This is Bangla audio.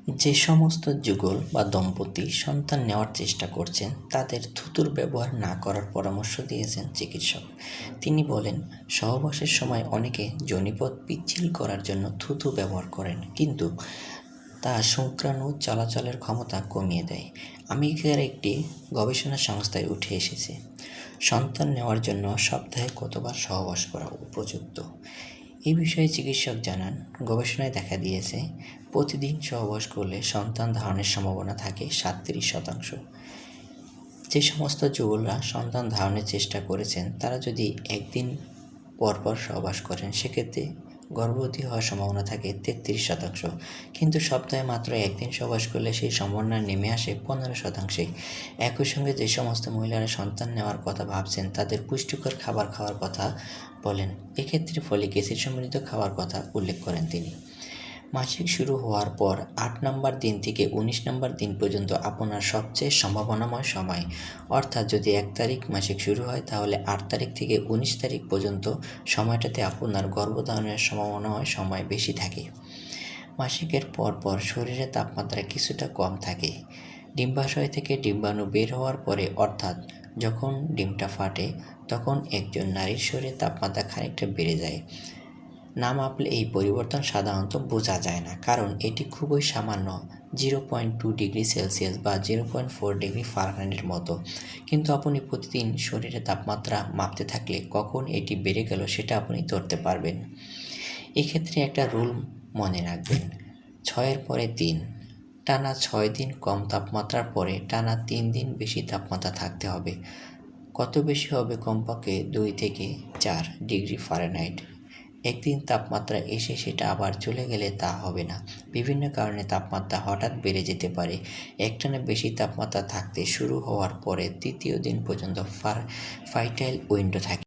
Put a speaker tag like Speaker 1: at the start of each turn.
Speaker 1: যে সমস্ত যুগল বা দম্পতি সন্তান নেওয়ার চেষ্টা করছেন তাদের থুতুর ব্যবহার না করার পরামর্শ দিয়েছেন চিকিৎসক। তিনি বলেন, সহবাসের সময় অনেকে যোনিপথ পিচ্ছিল করার জন্য থুতু ব্যবহার করেন, কিন্তু তা শুক্রাণু চলাচলের ক্ষমতা কমিয়ে দেয়। আমেরিকার একটি গবেষণা সংস্থায় উঠে এসেছে সন্তান নেওয়ার জন্য সপ্তাহে কতবার সহবাস করা উপযুক্ত। এই বিষয়ে চিকিৎসক জানান, গবেষণায় দেখা দিয়েছে প্রতিদিন সহবাস করলে সন্তান ধারণের সম্ভাবনা থাকে 37%। যে সমস্ত যুগলরা সন্তান ধারণের চেষ্টা করেছেন তারা যদি একদিন পরপর সহবাস করেন সেক্ষেত্রে গর্ভবতী হওয়ার সম্ভাবনা থাকে 33%, কিন্তু সপ্তাহে মাত্র একদিন সহবাস করলে সেই সম্ভাবনা নেমে আসে 15%। একই সঙ্গে যে সমস্ত মহিলারা সন্তান নেওয়ার কথা ভাবছেন তাদের পুষ্টিকর খাবার খাওয়ার কথা বলেন। এক্ষেত্রে ফলিক অ্যাসিড সমৃদ্ধ খাওয়ার কথা উল্লেখ করেন তিনি। মাসিক শুরু হওয়ার পর 8 নম্বর দিন থেকে 19 নম্বর দিন পর্যন্ত আপনার সবচেয়ে সম্ভাবনাময় সময়, অর্থাৎ যদি 1 তারিখ মাসিক শুরু হয় তাহলে 8 তারিখ থেকে 19 তারিখ পর্যন্ত সময়টাতে আপনার গর্ভধারণের সম্ভাবনাময় সময় বেশি থাকে। মাসিকের পরপর শরীরে তাপমাত্রা কিছুটা কম থাকে। ডিম্বাশয় থেকে ডিম্বাণু বের হওয়ার পরে, অর্থাৎ যখন ডিমটা ফাটে তখন একজন নারীর শরীরে তাপমাত্রা খানিকটা বেড়ে যায়। না মাপলে এই পরিবর্তন সাধারণত বোঝা যায় না, কারণ এটি খুবই সামান্য, 0.2 ডিগ্রি সেলসিয়াস বা 0.4 ডিগ্রি ফারেনহাইটের মতো। কিন্তু আপনি প্রতিদিন শরীরে তাপমাত্রা মাপতে থাকলে কখন এটি বেড়ে গেল সেটা আপনি ধরতে পারবেন। এক্ষেত্রে একটা রুল মনে রাখবেন, 6-এর পরে 3। টানা 6 দিন কম তাপমাত্রার পরে টানা 3 দিন বেশি তাপমাত্রা থাকতে হবে। কত বেশি হবে? কমপক্ষে 2 থেকে 4 ডিগ্রি ফারেনহাইট। একদিন তাপমাত্রা এসে সেটা আবার চলে গেলে তা হবে না। বিভিন্ন কারণে তাপমাত্রা হঠাৎ বেড়ে যেতে পারে। একটানা বেশি তাপমাত্রা থাকতে শুরু হওয়ার পরে তৃতীয় দিন পর্যন্ত ফার্টাইল উইন্ডো থাকে।